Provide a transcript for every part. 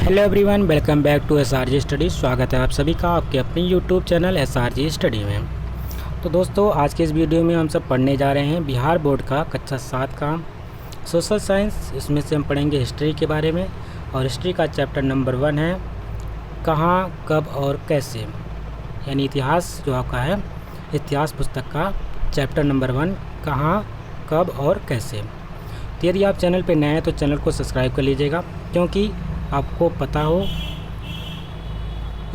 Hello everyone, welcome back to SRG study. स्वागत है आप सभी का आपके अपने यूट्यूब चैनल SRG स्टडी में। तो दोस्तों, आज के इस वीडियो में हम सब पढ़ने जा रहे हैं बिहार बोर्ड का कक्षा 7 का सोशल साइंस। इसमें से हम पढ़ेंगे हिस्ट्री के बारे में, और हिस्ट्री का चैप्टर नंबर 1 है कहाँ, कब और कैसे, यानी इतिहास जो आपका है, इतिहास पुस्तक का चैप्टर नंबर 1 कहाँ, कब और कैसे। तो यदि आप चैनल पर नए हैं तो चैनल को सब्सक्राइब कर लीजिएगा, क्योंकि आपको पता हो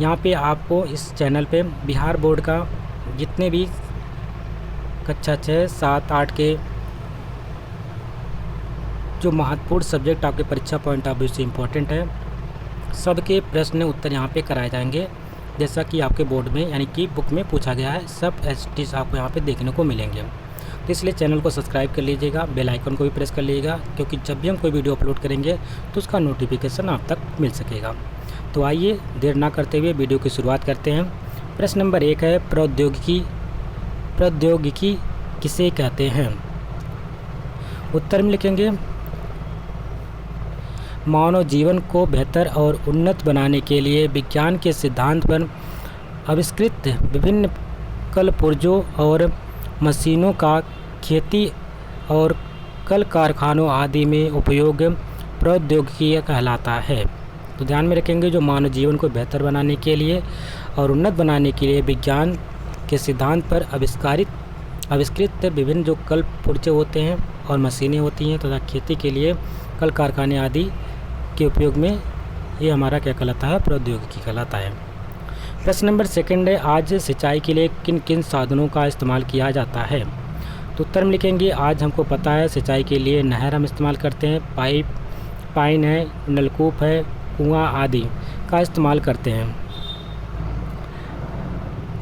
यहाँ पे आपको इस चैनल पे बिहार बोर्ड का जितने भी कक्षा 6, 7, 8 के जो महत्वपूर्ण सब्जेक्ट आपके परीक्षा पॉइंट ऑफ व्यू से इम्पोर्टेंट है, सबके प्रश्न उत्तर यहाँ पे कराए जाएंगे, जैसा कि आपके बोर्ड में यानी कि बुक में पूछा गया है। सब एचटीज आपको यहाँ पे देखने को मिलेंगे। तो इसलिए चैनल को सब्सक्राइब कर लीजिएगा, बेल आइकन को भी प्रेस कर लीजिएगा, क्योंकि जब भी हम कोई वीडियो अपलोड करेंगे तो उसका नोटिफिकेशन आप तक मिल सकेगा। तो आइए देर ना करते हुए वीडियो की शुरुआत करते हैं। प्रश्न नंबर 1 है प्रौद्योगिकी किसे कहते हैं। उत्तर में लिखेंगे मानव जीवन को बेहतर और उन्नत बनाने के लिए विज्ञान के सिद्धांत पर आविष्कृत विभिन्न कल पुर्जों और मशीनों का खेती और कल कारखानों आदि में उपयोग प्रौद्योगिकी कहलाता है। तो ध्यान में रखेंगे, जो मानव जीवन को बेहतर बनाने के लिए और उन्नत बनाने के लिए विज्ञान के सिद्धांत पर आविष्कृत विभिन्न जो कल पुर्जे होते हैं और मशीनें होती हैं तथा खेती के लिए कल कारखाने आदि के उपयोग में ये हमारा क्या कहलाता है, प्रौद्योगिकी कहलाता है। प्रश्न नंबर 2 है आज सिंचाई के लिए किन किन साधनों का इस्तेमाल किया जाता है। तो उत्तर में लिखेंगे आज हमको पता है सिंचाई के लिए नहर हम इस्तेमाल करते हैं, पाइन है, नलकूप है, कुआं आदि का इस्तेमाल करते हैं।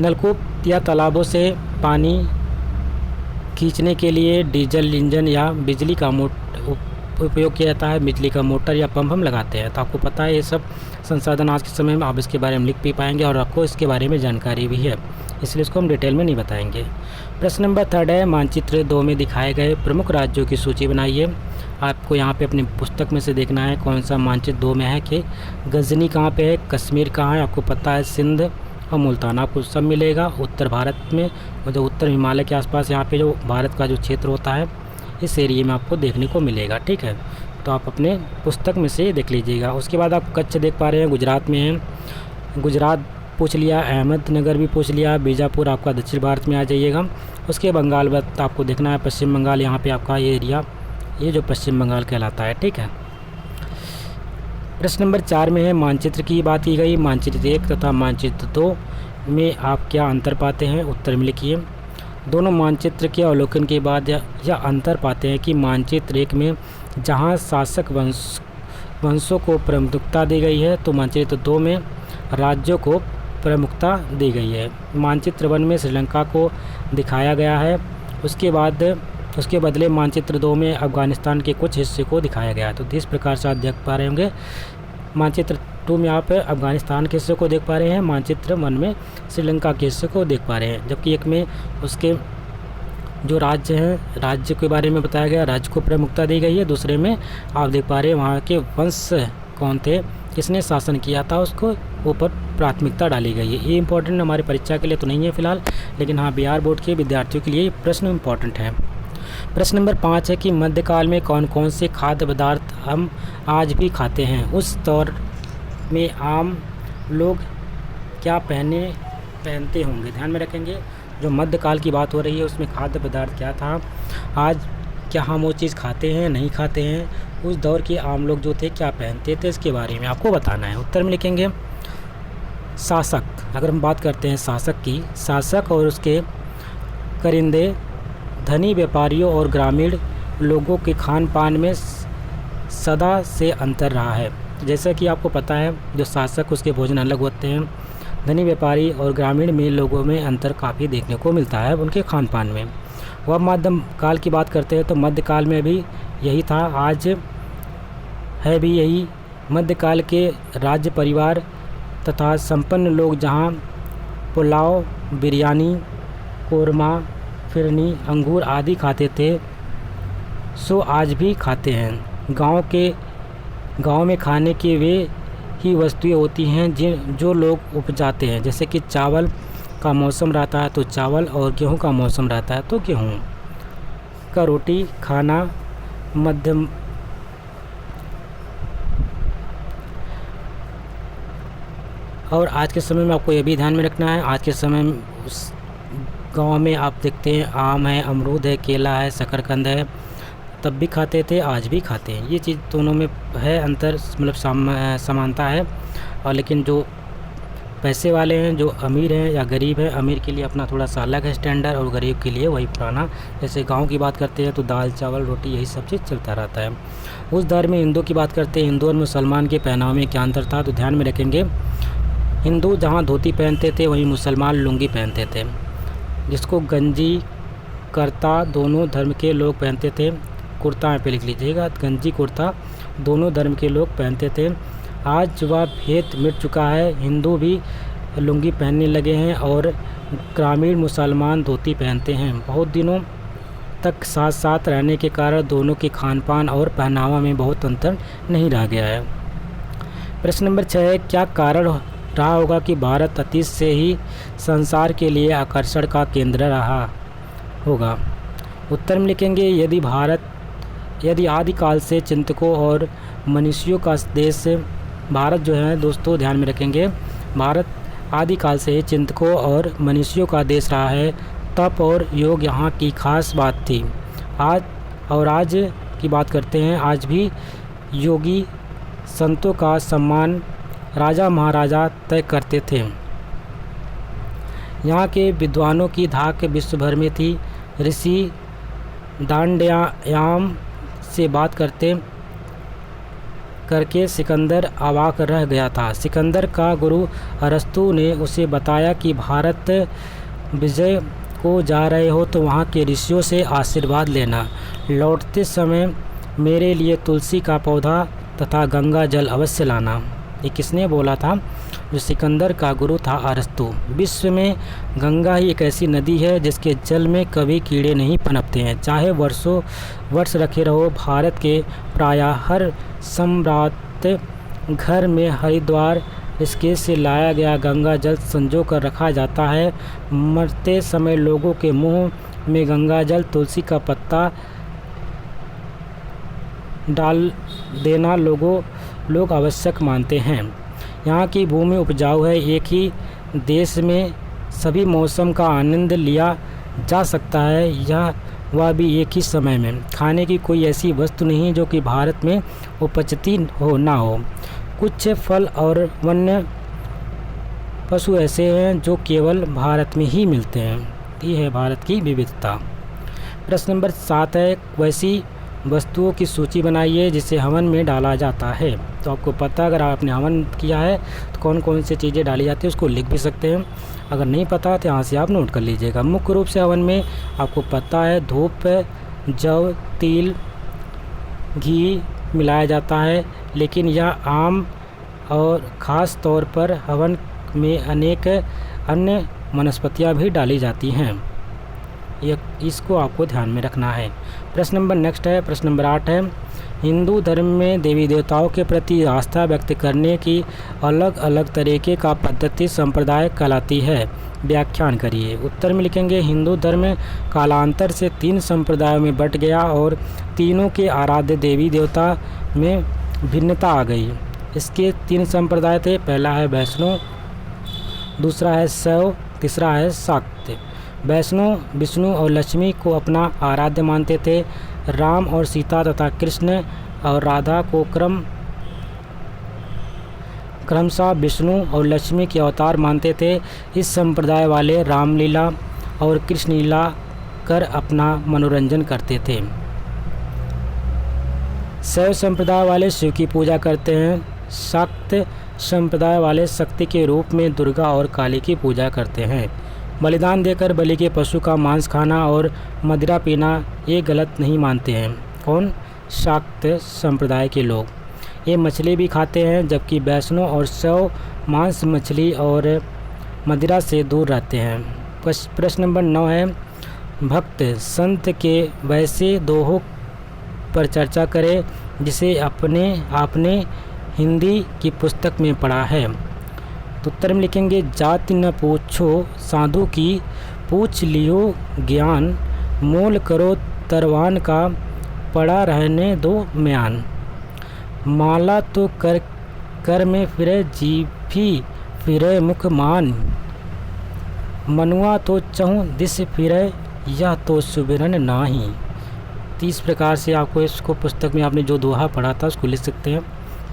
नलकूप या तालाबों से पानी खींचने के लिए डीजल इंजन या बिजली का उपयोग किया जाता है, बिजली का मोटर या पंप हम लगाते हैं। तो आपको पता है ये सब संसाधन आज के समय में आप इसके बारे में लिख भी पाएंगे और आपको इसके बारे में जानकारी भी है, इसलिए इसको हम डिटेल में नहीं बताएंगे। प्रश्न नंबर 3 है मानचित्र 2 में दिखाए गए प्रमुख राज्यों की सूची बनाइए। आपको यहाँ पे अपनी पुस्तक में से देखना है कौन सा मानचित्र 2 में है कि गजनी कहाँ पे है, कश्मीर कहाँ है, आपको पता है सिंध और मुल्तान, आपको सब मिलेगा उत्तर भारत में, और जो उत्तर हिमालय के आसपास यहाँ पे जो भारत का जो क्षेत्र होता है इस एरिया में आपको देखने को मिलेगा। ठीक है, तो आप अपने पुस्तक में से देख लीजिएगा। उसके बाद आप कच्छ देख पा रहे हैं, गुजरात में है, गुजरात पूछ लिया, अहमदनगर भी पूछ लिया, बीजापुर आपका दक्षिण भारत में आ जाइएगा। उसके बंगाल वक्त आपको देखना है पश्चिम बंगाल, यहाँ पे आपका ये एरिया ये जो पश्चिम बंगाल कहलाता है। ठीक है, प्रश्न नंबर 4 में है मानचित्र की बात की गई, मानचित्र 1 तथा मानचित्र 2 में आप क्या अंतर पाते हैं। उत्तर में लिखिए दोनों मानचित्र के अवलोकन के बाद यह अंतर पाते हैं कि मानचित्र 1 में जहां शासक वंशों को प्रमुखता दी गई है, तो मानचित्र 2 में राज्यों को प्रमुखता दी गई है। मानचित्र 1 में श्रीलंका को दिखाया गया है, उसके बदले मानचित्र 2 में अफगानिस्तान के कुछ हिस्से को दिखाया गया है। तो इस प्रकार से आप देख पा रहे होंगे, मानचित्र 2 में आप अफगानिस्तान के हिस्से को देख पा रहे हैं, मानचित्र 1 में श्रीलंका के हिस्से को देख पा रहे हैं, जबकि एक में उसके जो राज्य हैं राज्य के बारे में बताया गया, राज्य को प्रमुखता दी गई है। दूसरे में आप देख पा रहे हैं वहाँ के वंश कौन थे, किसने शासन किया था, उसको ऊपर प्राथमिकता डाली गई है। ये इंपॉर्टेंट हमारी परीक्षा के लिए तो नहीं है फिलहाल, लेकिन हाँ बिहार बोर्ड के विद्यार्थियों के लिए ये प्रश्न इंपॉर्टेंट है। प्रश्न नंबर 5 है कि मध्यकाल में कौन कौन से खाद्य पदार्थ हम आज भी खाते हैं। उस दौर में आम लोग क्या पहनते होंगे। ध्यान में रखेंगे, जो मध्यकाल की बात हो रही है उसमें खाद्य पदार्थ क्या था, आज क्या हम वो चीज़ खाते हैं नहीं खाते हैं, उस दौर के आम लोग जो थे क्या पहनते थे, इसके बारे में आपको बताना है। उत्तर में लिखेंगे शासक। अगर हम बात करते हैं शासक की, शासक और उसके करिंदे धनी व्यापारियों और ग्रामीण लोगों के खान पान में सदा से अंतर रहा है। जैसा कि आपको पता है जो शासक उसके भोजन अलग होते हैं, धनी व्यापारी और ग्रामीण में लोगों में अंतर काफ़ी देखने को मिलता है उनके खान पान में। वह मध्यकाल की बात करते हैं तो मध्यकाल में भी यही था, आज है भी यही। मध्यकाल के राज्य परिवार तथा संपन्न लोग जहाँ पुलाव, बिरयानी, कोरमा, फिरनी, अंगूर आदि खाते थे, सो आज भी खाते हैं। गांव में खाने के वे ही वस्तुएं होती हैं जो लोग उपजाते हैं। जैसे कि चावल का मौसम रहता है तो चावल, और गेहूं का मौसम रहता है तो गेहूं का रोटी खाना मध्यम। और आज के समय में आपको ये भी ध्यान में रखना है, आज के समय में उस गाँव में आप देखते हैं आम है, अमरूद है, केला है, शकरकंद है, तब भी खाते थे, आज भी खाते हैं। ये चीज़ दोनों में है अंतर, मतलब समानता है। और लेकिन जो पैसे वाले हैं, जो अमीर हैं या गरीब हैं, अमीर के लिए अपना थोड़ा सा अलग है स्टैंडर्ड, और गरीब के लिए वही पुराना। जैसे गांव की बात करते हैं तो दाल चावल रोटी यही सब चीज़ चलता रहता है। उस दौर में हिंदू की बात करते हैं, हिंदू और मुसलमान के पहनावे में क्या अंतर था, तो ध्यान में रखेंगे। हिंदू जहाँ धोती पहनते थे वहीं मुसलमान लुंगी पहनते थे, जिसको गंजी कुर्ता दोनों धर्म के लोग पहनते थे। कुर्ता यहाँ पे लिख लीजिएगा, गंजी कुर्ता दोनों धर्म के लोग पहनते थे। आज वह भेद मिट चुका है, हिंदू भी लुंगी पहनने लगे हैं और ग्रामीण मुसलमान धोती पहनते हैं। बहुत दिनों तक साथ साथ रहने के कारण दोनों के खान पान और पहनावा में बहुत अंतर नहीं रह गया है। प्रश्न नंबर 6 है, क्या कारण रहा होगा कि भारत अतीत से ही संसार के लिए आकर्षण का केंद्र रहा होगा। उत्तर में लिखेंगे, यदि आदिकाल से चिंतकों और मनुष्यों का देश भारत जो है दोस्तों, ध्यान में रखेंगे, भारत आदिकाल से चिंतकों और मनुष्यों का देश रहा है। तप और योग यहाँ की खास बात थी। आज की बात करते हैं, आज भी योगी संतों का सम्मान राजा महाराजा तय करते थे। यहाँ के विद्वानों की धाक विश्व भर में थी। ऋषि दांडयाम से बात करके सिकंदर अवाक रह गया था। सिकंदर का गुरु अरस्तु ने उसे बताया कि भारत विजय को जा रहे हो तो वहाँ के ऋषियों से आशीर्वाद लेना। लौटते समय मेरे लिए तुलसी का पौधा तथा गंगा जल अवश्य लाना। ये किसने बोला था? जो सिकंदर का गुरु था अरस्तु। विश्व में गंगा ही एक ऐसी नदी है जिसके जल में कभी कीड़े नहीं पनपते हैं, चाहे वर्षों वर्ष रखे रहो। भारत के प्रायः हर सम्राट घर में हरिद्वार ऋषिकेश से लाया गया गंगा जल संजो कर रखा जाता है। मरते समय लोगों के मुंह में गंगा जल तुलसी का पत्ता डाल देना लोग आवश्यक मानते हैं। यहाँ की भूमि उपजाऊ है, एक ही देश में सभी मौसम का आनंद लिया जा सकता है, वह भी एक ही समय में। खाने की कोई ऐसी वस्तु नहीं जो कि भारत में उपजती ना हो। कुछ फल और वन्य पशु ऐसे हैं जो केवल भारत में ही मिलते हैं। ये है भारत की विविधता। प्रश्न नंबर 7 है, वैसी वस्तुओं की सूची बनाइए जिसे हवन में डाला जाता है। तो आपको पता है, अगर आपने हवन किया है तो कौन कौन सी चीज़ें डाली जाती है उसको लिख भी सकते हैं। अगर नहीं पता तो यहाँ से आप नोट कर लीजिएगा। मुख्य रूप से हवन में आपको पता है धूप, जव, तिल, घी मिलाया जाता है, लेकिन यह आम और ख़ास तौर पर हवन में अनेक अन्य वनस्पतियाँ भी डाली जाती हैं। इसको आपको ध्यान में रखना है। प्रश्न नंबर नेक्स्ट है, प्रश्न नंबर 8 है, हिंदू धर्म में देवी देवताओं के प्रति आस्था व्यक्त करने की अलग अलग तरीके का पद्धति संप्रदाय कहलाती है। व्याख्यान करिए। उत्तर में लिखेंगे, हिंदू धर्म कालांतर से 3 संप्रदायों में बंट गया और तीनों के आराध्य देवी देवता में भिन्नता आ गई। इसके 3 संप्रदाय थे। पहला है वैष्णव, दूसरा है शैव, तीसरा है शाक्त। वैष्णव विष्णु और लक्ष्मी को अपना आराध्य मानते थे। राम और सीता तथा कृष्ण और राधा को क्रमशः विष्णु और लक्ष्मी के अवतार मानते थे। इस संप्रदाय वाले रामलीला और कृष्ण लीला कर अपना मनोरंजन करते थे। शैव संप्रदाय वाले शिव की पूजा करते हैं। शाक्त संप्रदाय वाले शक्ति के रूप में दुर्गा और काली की पूजा करते हैं। बलिदान देकर बलि के पशु का मांस खाना और मदिरा पीना ये गलत नहीं मानते हैं। कौन? शाक्त संप्रदाय के लोग। ये मछली भी खाते हैं, जबकि वैष्णव और शैव मांस, मछली और मदिरा से दूर रहते हैं। प्रश्न नंबर 9 है, भक्त संत के वैसे दोहों पर चर्चा करें जिसे आपने हिंदी की पुस्तक में पढ़ा है? तो उत्तर में लिखेंगे जाति न पूछो साधु की, पूछ लियो ज्ञान, मोल करो तरवान का, पड़ा रहने दो म्यान। माला तो कर कर में फिरे जीभी फिरे मुख मान, मनुआ तो चहु दिस फिरे यह तो सुबिरन नाही। तो इस प्रकार से आपको इसको पुस्तक में आपने जो दोहा पढ़ा था उसको लिख सकते हैं।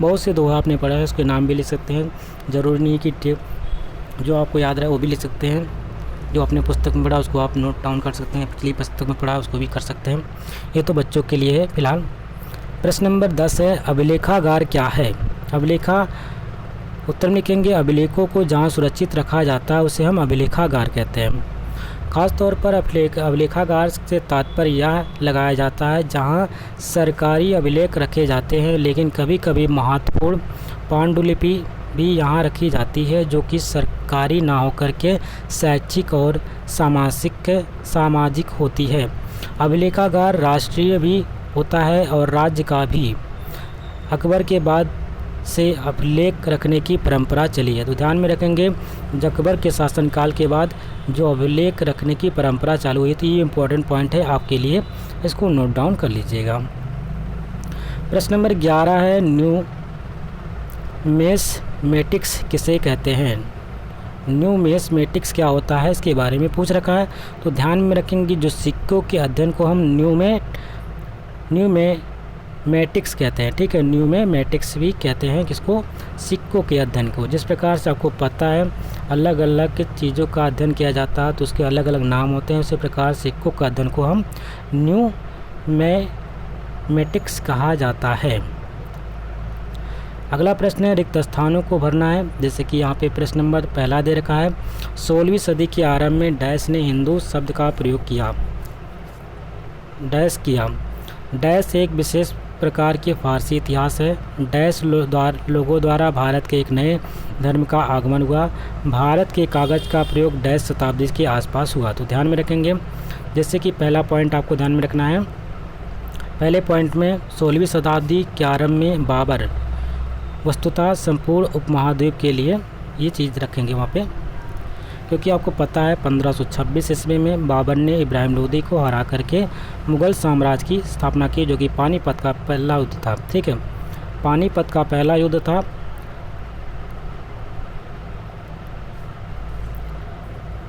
बहुत से दोहा आपने पढ़ा है, उसके नाम भी लिख सकते हैं। ज़रूरी नहीं कि जो आपको याद रहे वो भी लिख सकते हैं। जो अपने पुस्तक में पढ़ा उसको आप नोट डाउन कर सकते हैं, पिछली पुस्तक में पढ़ा उसको भी कर सकते हैं। ये तो बच्चों के लिए है फिलहाल। प्रश्न नंबर 10 है अभिलेखागार क्या है? अभिलेखा उत्तर में लिखेंगे अभिलेखों को जहाँ सुरक्षित रखा जाता है उसे हम अभिलेखागार कहते हैं। ख़ास तौर पर अभिलेखागार से तात्पर्य यह लगाया जाता है जहाँ सरकारी अभिलेख रखे जाते हैं, लेकिन कभी कभी महत्वपूर्ण पांडुलिपि भी यहाँ रखी जाती है जो कि सरकारी ना होकर के शैक्षिक और सामाजिक होती है। अभिलेखागार राष्ट्रीय भी होता है और राज्य का भी। अकबर के बाद से अभिलेख रखने की परंपरा चली है। तो ध्यान में रखेंगे अकबर के शासनकाल के बाद जो अभिलेख रखने की परंपरा चालू हुई थी, ये इम्पोर्टेंट पॉइंट है आपके लिए, इसको नोट डाउन कर लीजिएगा। प्रश्न नंबर 11 है न्यूमेस्मेटिक्स किसे कहते हैं? न्यूमेस्मेटिक्स क्या होता है इसके बारे में पूछ रखा है। तो ध्यान में रखेंगे जो सिक्कों के अध्ययन को हम न्यूमेटिक्स कहते हैं। ठीक है, न्यूमेटिक्स भी कहते हैं किसको? सिक्कों के अध्ययन को। जिस प्रकार से आपको पता है अलग अलग चीज़ों का अध्ययन किया जाता है तो उसके अलग अलग नाम होते हैं, उसी प्रकार सिक्कों का अध्ययन को हम न्यूमेटिक्स कहा जाता है। अगला प्रश्न है रिक्त स्थानों को भरना है। जैसे कि यहाँ पे प्रश्न नंबर पहला दे रखा है 16वीं सदी के आरंभ में डैश ने हिंदू शब्द का प्रयोग किया। डैश एक विशेष प्रकार के फारसी इतिहास है। डैश लोगों द्वारा भारत के एक नए धर्म का आगमन हुआ। भारत के कागज़ का प्रयोग डैश शताब्दी के आसपास हुआ। तो ध्यान में रखेंगे जैसे कि पहला पॉइंट आपको ध्यान में रखना है। पहले पॉइंट में 16वीं शताब्दी के आरंभ में बाबर वस्तुतः संपूर्ण उपमहाद्वीप के लिए ये चीज़ रखेंगे वहाँ पे, क्योंकि आपको पता है 1526 ईस्वी में बाबर ने इब्राहिम लोदी को हरा करके मुग़ल साम्राज्य की स्थापना की, जो कि पानीपत का पहला युद्ध था। ठीक है, पानीपत का पहला युद्ध था।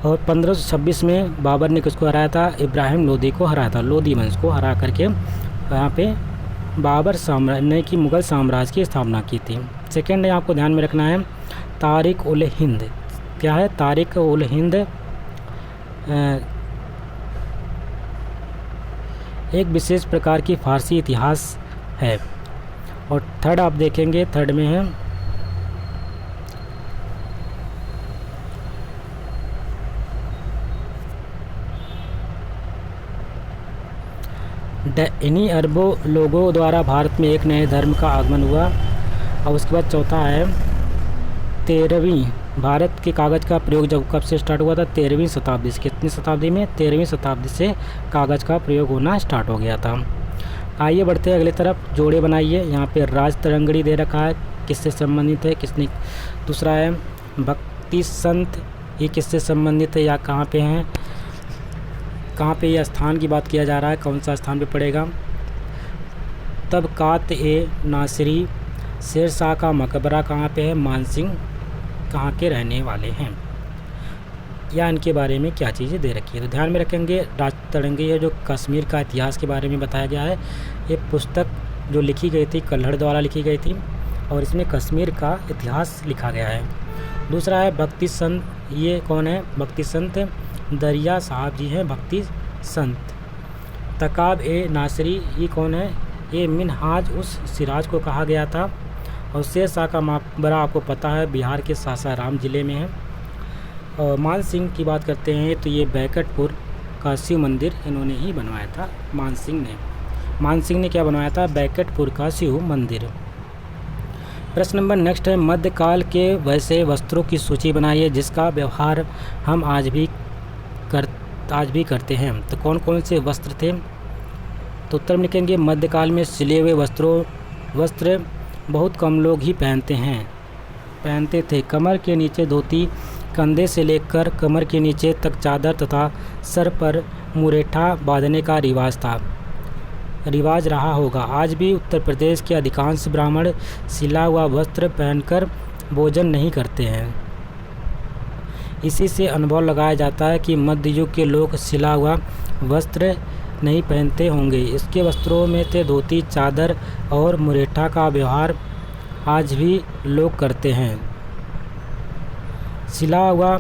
और 1526 में बाबर ने किसको हराया था? इब्राहिम लोदी को हराया था। लोदी वंश को हरा करके यहाँ पे बाबर साम्राज्य ने की मुग़ल साम्राज्य की स्थापना की थी। सेकेंड है आपको ध्यान में रखना है तारिक उल हिंद। क्या है? तारिक उल हिंद एक विशेष प्रकार की फारसी इतिहास है। और थर्ड आप देखेंगे, थर्ड में है इन्हीं अरबों लोगों द्वारा भारत में एक नए धर्म का आगमन हुआ। और उसके बाद चौथा है 13वीं भारत के कागज़ का प्रयोग जब कब से स्टार्ट हुआ था? 13वीं शताब्दी से। कितनी शताब्दी में? 13वीं शताब्दी से कागज़ का प्रयोग होना स्टार्ट हो गया था। आइए बढ़ते हैं अगले तरफ। जोड़े बनाइए। यहाँ पे राज तरंगड़ी दे रखा है, किससे संबंधित है? किसने? दूसरा है भक्ति संत, ये किससे संबंधित है या कहाँ पे हैं? कहाँ पे यह स्थान की बात किया जा रहा है? कौन सा स्थान पे पड़ेगा? तबकात ए नासिरी, शेर शाह का मकबरा कहाँ पे है? मानसिंह कहाँ के रहने वाले हैं? या इनके बारे में क्या चीज़ें दे रखी है? तो ध्यान में रखेंगे राज तरंगी है जो कश्मीर का इतिहास के बारे में बताया गया है। ये पुस्तक जो लिखी गई थी कल्हड़ द्वारा लिखी गई थी और इसमें कश्मीर का इतिहास लिखा गया है। दूसरा है भक्ति संत, ये कौन है? भक्ति संत दरिया साहब जी हैं भक्ति संत। तकाब ए नासरी, ये कौन है? ये मिनहाज उस सिराज को कहा गया था। और शेर शाह का मकबरा आपको पता है बिहार के सासाराम ज़िले में है। और मान सिंह की बात करते हैं तो ये बैकटपुर का शिव मंदिर इन्होंने ही बनवाया था। मान सिंह ने क्या बनवाया था? बैकटपुर का शिव मंदिर। प्रश्न नंबर नेक्स्ट है मध्यकाल के वैसे वस्त्रों की सूची बनाइए जिसका व्यवहार हम आज भी करते हैं। तो कौन कौन से वस्त्र थे? तो उत्तर में लिखेंगे मध्यकाल में सिले हुए वस्त्र बहुत कम लोग ही पहनते थे। कमर के नीचे धोती, कंधे से लेकर कमर के नीचे तक चादर तथा सर पर मुरेठा बांधने का रिवाज रहा होगा। आज भी उत्तर प्रदेश के अधिकांश ब्राह्मण सिला हुआ वस्त्र पहनकर भोजन नहीं करते हैं। इसी से अनुभव लगाया जाता है कि मध्य युग के लोग सिला हुआ वस्त्र नहीं पहनते होंगे। इसके वस्त्रों में थे धोती, चादर और मुरेठा का व्यवहार आज भी लोग करते हैं। सिला हुआ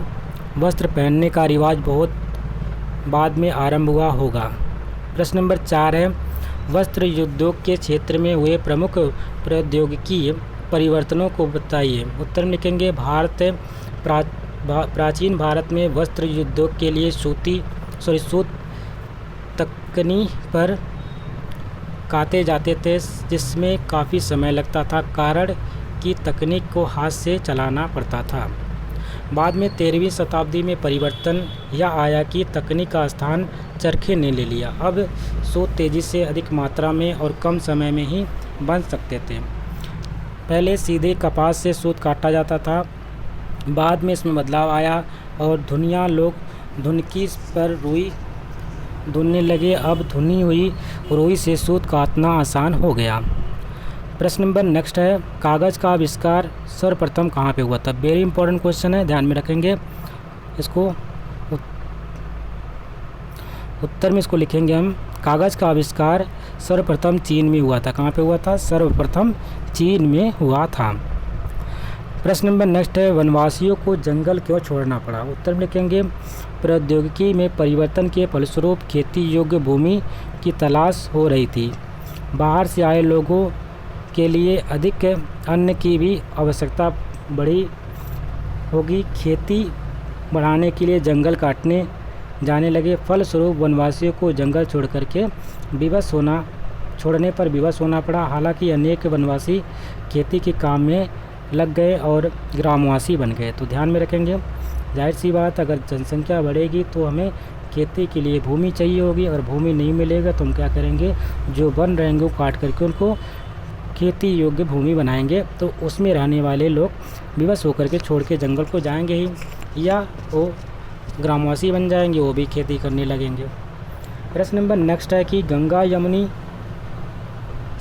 वस्त्र पहनने का रिवाज बहुत बाद में आरंभ हुआ होगा। प्रश्न नंबर 4 है, वस्त्र उद्योग के क्षेत्र में हुए प्रमुख प्रौद्योगिकी परिवर्तनों को बताइए। उत्तर में लिखेंगे प्राचीन भारत में वस्त्र उद्योग के लिए सूत तकनी पर काते जाते थे, जिसमें काफ़ी समय लगता था, कारण की तकनीक को हाथ से चलाना पड़ता था। बाद में 13वीं शताब्दी में परिवर्तन यह आया कि तकनीक का स्थान चरखे ने ले लिया। अब सूत तेज़ी से अधिक मात्रा में और कम समय में ही बन सकते थे। पहले सीधे कपास से सूत काटा जाता था, बाद में इसमें बदलाव आया और लोग धुनकी पर रुई धुनने लगे। अब धुनी हुई रुई से सूत काटना आसान हो गया। प्रश्न नंबर नेक्स्ट है, कागज़ का आविष्कार सर्वप्रथम कहाँ पे हुआ था? वेरी इंपॉर्टेंट क्वेश्चन है, ध्यान में रखेंगे इसको। उत्तर में इसको लिखेंगे हम, कागज़ का आविष्कार सर्वप्रथम चीन में हुआ था। कहाँ पे हुआ था? सर्वप्रथम चीन में हुआ था। प्रश्न नंबर नेक्स्ट है, वनवासियों को जंगल क्यों छोड़ना पड़ा? उत्तर में लिखेंगे, प्रौद्योगिकी में परिवर्तन के फलस्वरूप खेती योग्य भूमि की तलाश हो रही थी। बाहर से आए लोगों के लिए अधिक अन्न की भी आवश्यकता बढ़ी होगी। खेती बढ़ाने के लिए जंगल काटने जाने लगे। फलस्वरूप वनवासियों को जंगल छोड़ने पर विवश होना पड़ा। हालांकि अनेक वनवासी खेती के काम में लग गए और ग्रामवासी बन गए। तो ध्यान में रखेंगे, जाहिर सी बात, अगर जनसंख्या बढ़ेगी तो हमें खेती के लिए भूमि चाहिए होगी। अगर भूमि नहीं मिलेगा तो हम क्या करेंगे, जो वन रहेंगे वो काट करके उनको खेती योग्य भूमि बनाएंगे, तो उसमें रहने वाले लोग विवश होकर के छोड़ के जंगल को जाएंगे ही, या वो ग्रामवासी बन जाएंगे, वो भी खेती करने लगेंगे। प्रश्न नंबर नेक्स्ट है कि गंगा यमुनी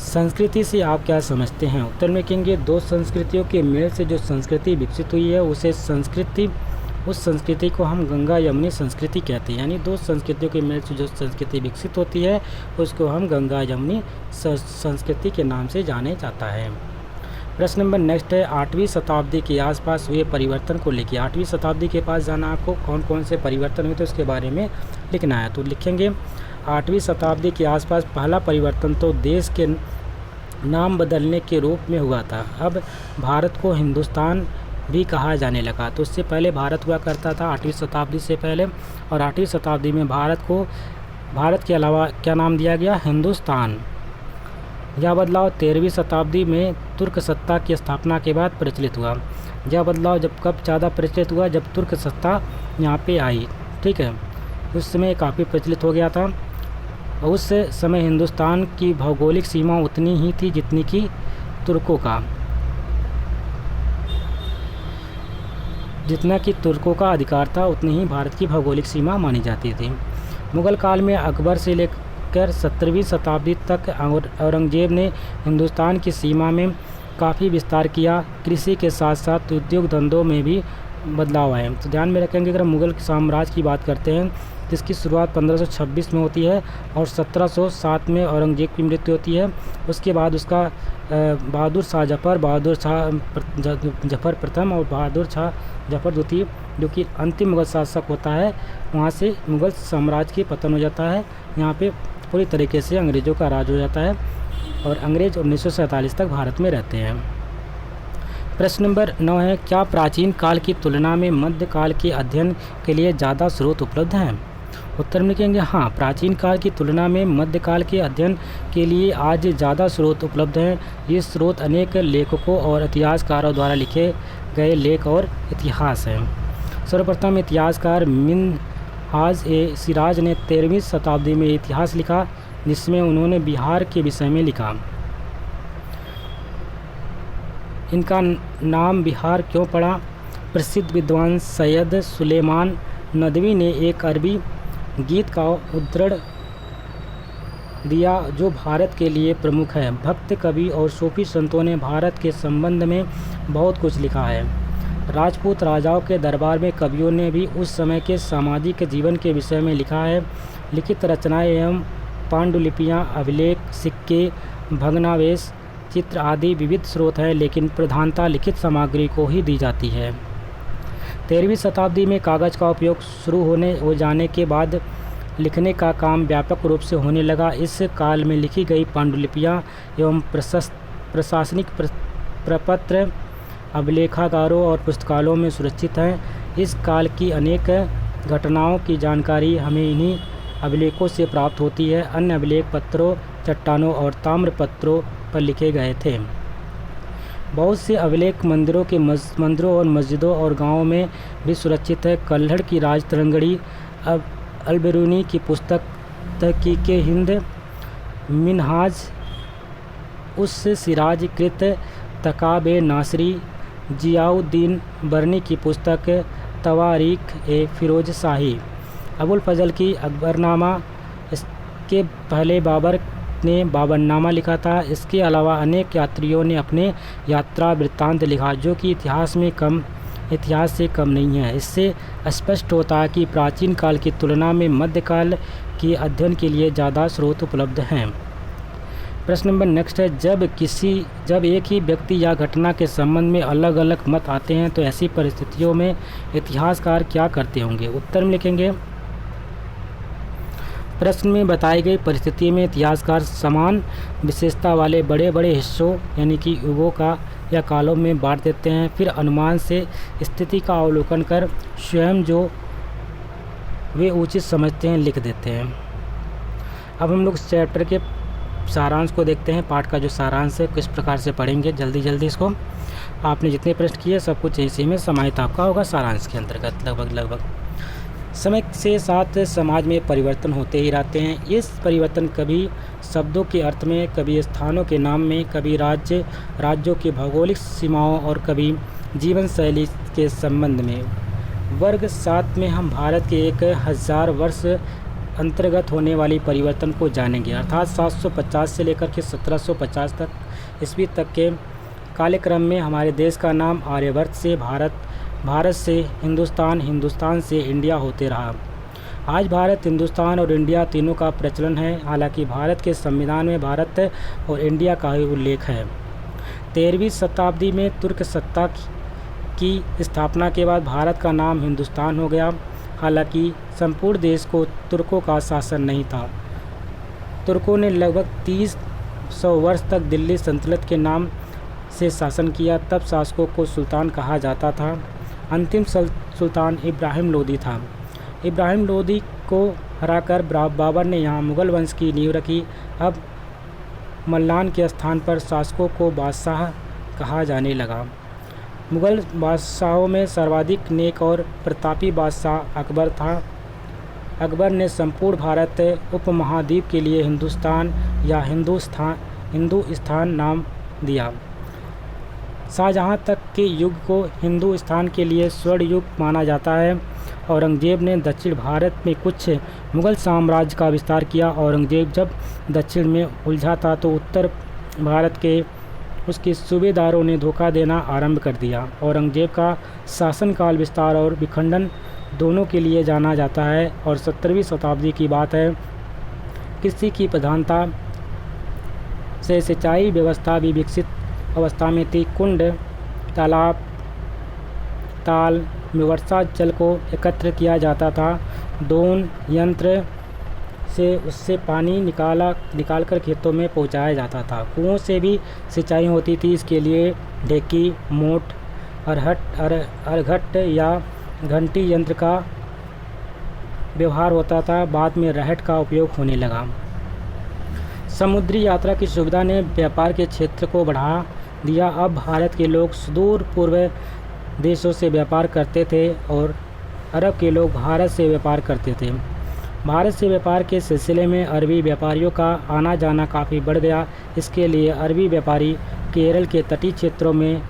संस्कृति से आप क्या समझते हैं? उत्तर में कहेंगे, दो संस्कृतियों के मेल से जो संस्कृति विकसित हुई है उस संस्कृति को हम गंगा यमुनी संस्कृति कहते हैं। यानी दो संस्कृतियों के मेल से जो संस्कृति विकसित होती है उसको हम गंगा यमुनी संस्कृति के नाम से जाने जाता है। प्रश्न नंबर नेक्स्ट है, 8वीं शताब्दी के आसपास हुए परिवर्तन को लेकर। 8वीं शताब्दी के पास जाना, आपको कौन कौन से परिवर्तन हुए तो उसके बारे में लिखना है। तो लिखेंगे, 8वीं शताब्दी के आसपास पहला परिवर्तन तो देश के नाम बदलने के रूप में हुआ था। अब भारत को हिंदुस्तान भी कहा जाने लगा। तो उससे पहले भारत हुआ करता था 8वीं शताब्दी से पहले, और 8वीं शताब्दी में भारत के अलावा क्या नाम दिया गया? हिंदुस्तान। यह बदलाव 13वीं शताब्दी में तुर्क सत्ता की स्थापना के बाद प्रचलित हुआ। यह बदलाव कब ज़्यादा प्रचलित हुआ? जब तुर्क सत्ता यहाँ पे आई, ठीक है, उस समय काफ़ी प्रचलित हो गया था। उस समय हिंदुस्तान की भौगोलिक सीमा उतनी ही थी जितनी कि तुर्कों का अधिकार था, उतनी ही भारत की भौगोलिक सीमा मानी जाती थी। मुग़ल काल में अकबर से लेकर 17वीं शताब्दी तक औरंगजेब ने हिंदुस्तान की सीमा में काफ़ी विस्तार किया। कृषि के साथ साथ उद्योग धंधों में भी बदलाव आए। तो ध्यान में रखेंगे, अगर मुग़ल साम्राज्य की बात करते हैं जिसकी शुरुआत 1526 में होती है और 1707 में औरंगजेब की मृत्यु होती है। उसके बाद उसका बहादुर शाह जफ़र प्रथम और बहादुर शाह जफ़र द्वितीय, जो कि अंतिम मुग़ल शासक होता है, वहाँ से मुग़ल साम्राज्य की पतन हो जाता है। यहाँ पे पूरी तरीके से अंग्रेज़ों का राज हो जाता है और अंग्रेज़ 1947 तक भारत में रहते हैं। प्रश्न नंबर 9 है, क्या प्राचीन काल की तुलना में मध्यकाल के अध्ययन के लिए ज़्यादा स्रोत उपलब्ध हैं? उत्तर में लिखेंगे, हाँ, प्राचीन काल की तुलना में मध्यकाल के अध्ययन के लिए आज ज़्यादा स्रोत उपलब्ध हैं। ये स्रोत अनेक लेखकों और इतिहासकारों द्वारा लिखे गए लेख और इतिहास हैं। सर्वप्रथम इतिहासकार मिन्हाज ए सिराज ने 13वीं शताब्दी में इतिहास लिखा, जिसमें उन्होंने बिहार के विषय में लिखा। इनका नाम बिहार क्यों पड़ा? प्रसिद्ध विद्वान सैयद सुलेमान नदवी ने एक अरबी गीत का उद्धरण दिया जो भारत के लिए प्रमुख है। भक्त कवि और सूफी संतों ने भारत के संबंध में बहुत कुछ लिखा है। राजपूत राजाओं के दरबार में कवियों ने भी उस समय के सामाजिक जीवन के विषय में लिखा है। लिखित रचनाएं एवं पांडुलिपियाँ, अभिलेख, सिक्के, भग्नावशेष, चित्र आदि विविध स्रोत हैं, लेकिन प्रधानता लिखित सामग्री को ही दी जाती है। 13वीं शताब्दी में कागज़ का उपयोग शुरू हो जाने के बाद लिखने का काम व्यापक रूप से होने लगा। इस काल में लिखी गई पांडुलिपियाँ एवं प्रशासनिक प्रपत्र अभिलेखागारों और पुस्तकालयों में सुरक्षित हैं। इस काल की अनेक घटनाओं की जानकारी हमें इन्हीं अभिलेखों से प्राप्त होती है। अन्य अभिलेख पत्रों, चट्टानों और ताम्रपत्रों पर लिखे गए थे। बहुत से अभिलेख मंदिरों और मस्जिदों और गांवों में भी सुरक्षित है। कल्हड़ की राज तरंगड़ी, अलबरूनी की पुस्तक तहकीके हिंद, मिनहाज उस सिराज कृत तकाब नासरी, जियाउद्दीन बरनी की पुस्तक तवारीख ए फिरोज शाही, अबुल फजल की अकबरनामा, इसके पहले बाबर ने बाबरनामा लिखा था। इसके अलावा अनेक यात्रियों ने अपने यात्रा वृत्तांत लिखा जो कि इतिहास से कम नहीं है। इससे स्पष्ट होता है कि प्राचीन काल की तुलना में मध्यकाल के अध्ययन के लिए ज़्यादा स्रोत उपलब्ध हैं। प्रश्न नंबर नेक्स्ट है, जब एक ही व्यक्ति या घटना के संबंध में अलग अलग मत आते हैं तो ऐसी परिस्थितियों में इतिहासकार क्या करते होंगे? उत्तर में लिखेंगे, प्रश्न में बताई गई परिस्थिति में इतिहासकार समान विशेषता वाले बड़े बड़े हिस्सों यानी कि युगों का या कालों में बांट देते हैं। फिर अनुमान से स्थिति का अवलोकन कर स्वयं जो वे उचित समझते हैं लिख देते हैं। अब हम लोग चैप्टर के सारांश को देखते हैं। पाठ का जो सारांश है किस प्रकार से पढ़ेंगे जल्दी इसको। आपने जितने प्रश्न किए सब कुछ इसी में समाहित आपका होगा सारांश के अंतर्गत। लगभग समय के साथ समाज में परिवर्तन होते ही रहते हैं। इस परिवर्तन कभी शब्दों के अर्थ में, कभी स्थानों के नाम में, कभी राज्यों की भौगोलिक सीमाओं और कभी जीवन शैली के संबंध में। वर्ग 7 में हम भारत के 1000 वर्ष अंतर्गत होने वाली परिवर्तन को जानेंगे, अर्थात 750 से लेकर के 1750 तक ईस्वी तक के कालक्रम में हमारे देश का नाम आर्यवर्त से भारत से हिंदुस्तान, हिंदुस्तान से इंडिया होते रहा। आज भारत, हिंदुस्तान और इंडिया तीनों का प्रचलन है। हालांकि भारत के संविधान में भारत और इंडिया का ही उल्लेख है। 13वीं शताब्दी में तुर्क सत्ता की स्थापना के बाद भारत का नाम हिंदुस्तान हो गया। हालांकि संपूर्ण देश को तुर्कों का शासन नहीं था। तुर्कों ने लगभग 300 वर्ष तक दिल्ली सल्तनत के नाम से शासन किया। तब शासकों को सुल्तान कहा जाता था। अंतिम सुल्तान इब्राहिम लोदी था। इब्राहिम लोदी को हराकर बाबर ने यहाँ मुग़ल वंश की नींव रखी। अब मल्लान के स्थान पर शासकों को बादशाह कहा जाने लगा। मुग़ल बादशाहों में सर्वाधिक नेक और प्रतापी बादशाह अकबर था। अकबर ने संपूर्ण भारत उपमहाद्वीप के लिए हिंदुस्तान या हिंदुस्तान नाम दिया। शाहजहाँ तक के युग को हिंदुस्तान के लिए स्वर्ण युग माना जाता है। औरंगजेब ने दक्षिण भारत में कुछ मुग़ल साम्राज्य का विस्तार किया। औरंगजेब जब दक्षिण में उलझा था तो उत्तर भारत के उसके सूबेदारों ने धोखा देना आरंभ कर दिया। औरंगजेब का शासनकाल विस्तार और विखंडन दोनों के लिए जाना जाता है और 17वीं शताब्दी की बात है। कृषि की प्रधानता से सिंचाई व्यवस्था भी विकसित अवस्था में थी। कुंड, तालाब, ताल में वर्षा जल को एकत्र किया जाता था। दोन यंत्र से उससे पानी निकालकर खेतों में पहुंचाया जाता था। कुओं से भी सिंचाई होती थी। इसके लिए ढेकी, मोट, अरघट या घंटी यंत्र का व्यवहार होता था। बाद में रहट का उपयोग होने लगा। समुद्री यात्रा की सुविधा ने व्यापार के क्षेत्र को बढ़ा दिया। अब भारत के लोग सुदूर पूर्व देशों से व्यापार करते थे और अरब के लोग भारत से व्यापार करते थे। भारत से व्यापार के सिलसिले में अरबी व्यापारियों का आना जाना काफ़ी बढ़ गया। इसके लिए अरबी व्यापारी केरल के तटीय क्षेत्रों में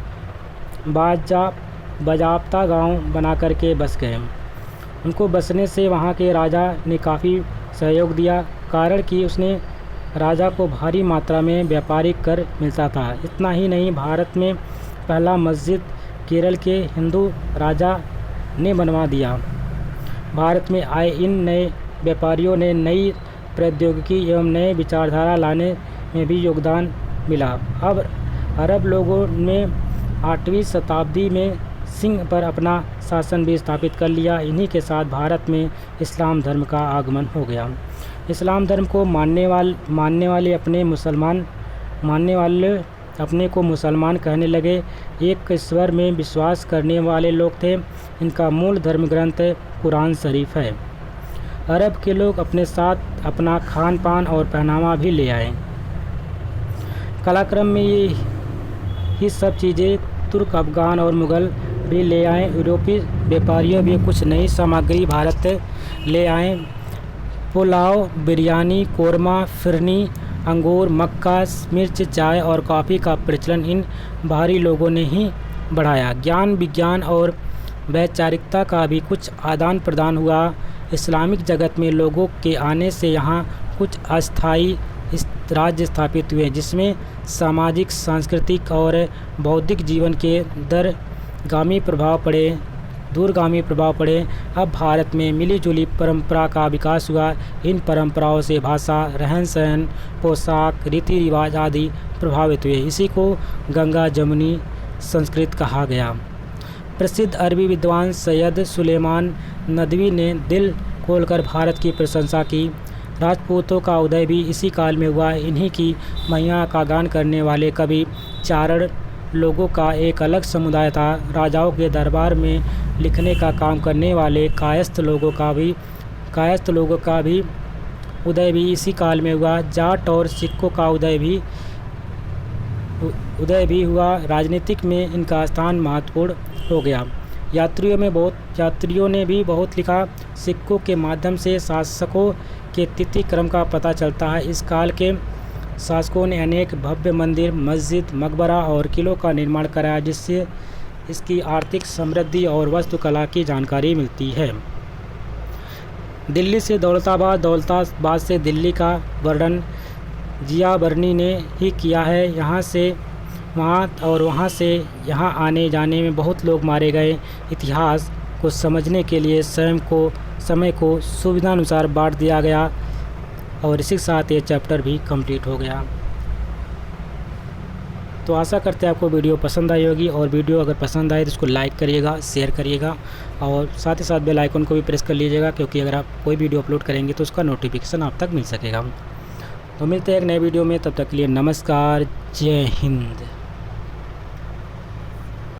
बाजाबता गांव बना करके बस गए। उनको बसने से वहाँ के राजा ने काफ़ी सहयोग दिया, कारण कि उसने राजा को भारी मात्रा में व्यापारिक कर मिलता था। इतना ही नहीं, भारत में पहला मस्जिद केरल के हिंदू राजा ने बनवा दिया। भारत में आए इन नए व्यापारियों ने नई प्रौद्योगिकी एवं नए विचारधारा लाने में भी योगदान मिला। अब अरब लोगों ने 8वीं शताब्दी में सिंह पर अपना शासन भी स्थापित कर लिया। इन्हीं के साथ भारत में इस्लाम धर्म का आगमन हो गया। इस्लाम धर्म को मानने वाले अपने को मुसलमान कहने लगे। एक ईश्वर में विश्वास करने वाले लोग थे। इनका मूल धर्म ग्रंथ कुरान शरीफ है। अरब के लोग अपने साथ अपना खान पान और पहनावा भी ले आए। कलाक्रम में ये सब चीज़ें तुर्क, अफगान और मुग़ल भी ले आए। यूरोपीय व्यापारियों भी कुछ नई सामग्री भारत ले आए। पुलाव, बिरयानी, कोरमा, फिरनी, अंगूर, मक्का, मिर्च, चाय और कॉफ़ी का प्रचलन इन बाहरी लोगों ने ही बढ़ाया। ज्ञान, विज्ञान और वैचारिकता का भी कुछ आदान प्रदान हुआ। इस्लामिक जगत में लोगों के आने से यहाँ कुछ अस्थायी राज्य स्थापित हुए, जिसमें सामाजिक, सांस्कृतिक और बौद्धिक जीवन के दूरगामी प्रभाव पड़े। अब भारत में मिली-जुली परंपरा का विकास हुआ। इन परंपराओं से भाषा, रहन सहन, पोशाक, रीति रिवाज आदि प्रभावित हुए। इसी को गंगा जमुनी संस्कृत कहा गया। प्रसिद्ध अरबी विद्वान सैयद सुलेमान नदवी ने दिल खोलकर भारत की प्रशंसा की। राजपूतों का उदय भी इसी काल में हुआ। इन्हीं की महिमा का गान करने वाले कवि चारण लोगों का एक अलग समुदाय था। राजाओं के दरबार में लिखने का काम करने वाले कायस्थ लोगों का भी उदय भी इसी काल में हुआ। जाट और सिक्कों का उदय भी हुआ। राजनीतिक में इनका स्थान महत्वपूर्ण हो गया। यात्रियों ने भी बहुत लिखा। सिक्कों के माध्यम से शासकों के तिथि क्रम का पता चलता है। इस काल के शासकों ने अनेक भव्य मंदिर, मस्जिद, मकबरा और किलों का निर्माण कराया, जिससे इसकी आर्थिक समृद्धि और वास्तुकला की जानकारी मिलती है। दिल्ली से दौलताबाद से दिल्ली का वर्णन जियाबरनी ने ही किया है। यहाँ से वहाँ और वहाँ से यहाँ आने जाने में बहुत लोग मारे गए। इतिहास को समझने के लिए समय को सुविधानुसार बांट दिया गया। और इसी के साथ ये चैप्टर भी कंप्लीट हो गया। तो आशा करते हैं आपको वीडियो पसंद आई होगी, और वीडियो अगर पसंद आए तो इसको लाइक करिएगा, शेयर करिएगा, और साथ ही साथ बेल आइकन को भी प्रेस कर लीजिएगा, क्योंकि अगर आप कोई वीडियो अपलोड करेंगे तो उसका नोटिफिकेशन आप तक मिल सकेगा। तो मिलते हैं एक नए वीडियो में, तब तक के लिए नमस्कार, जय हिंद।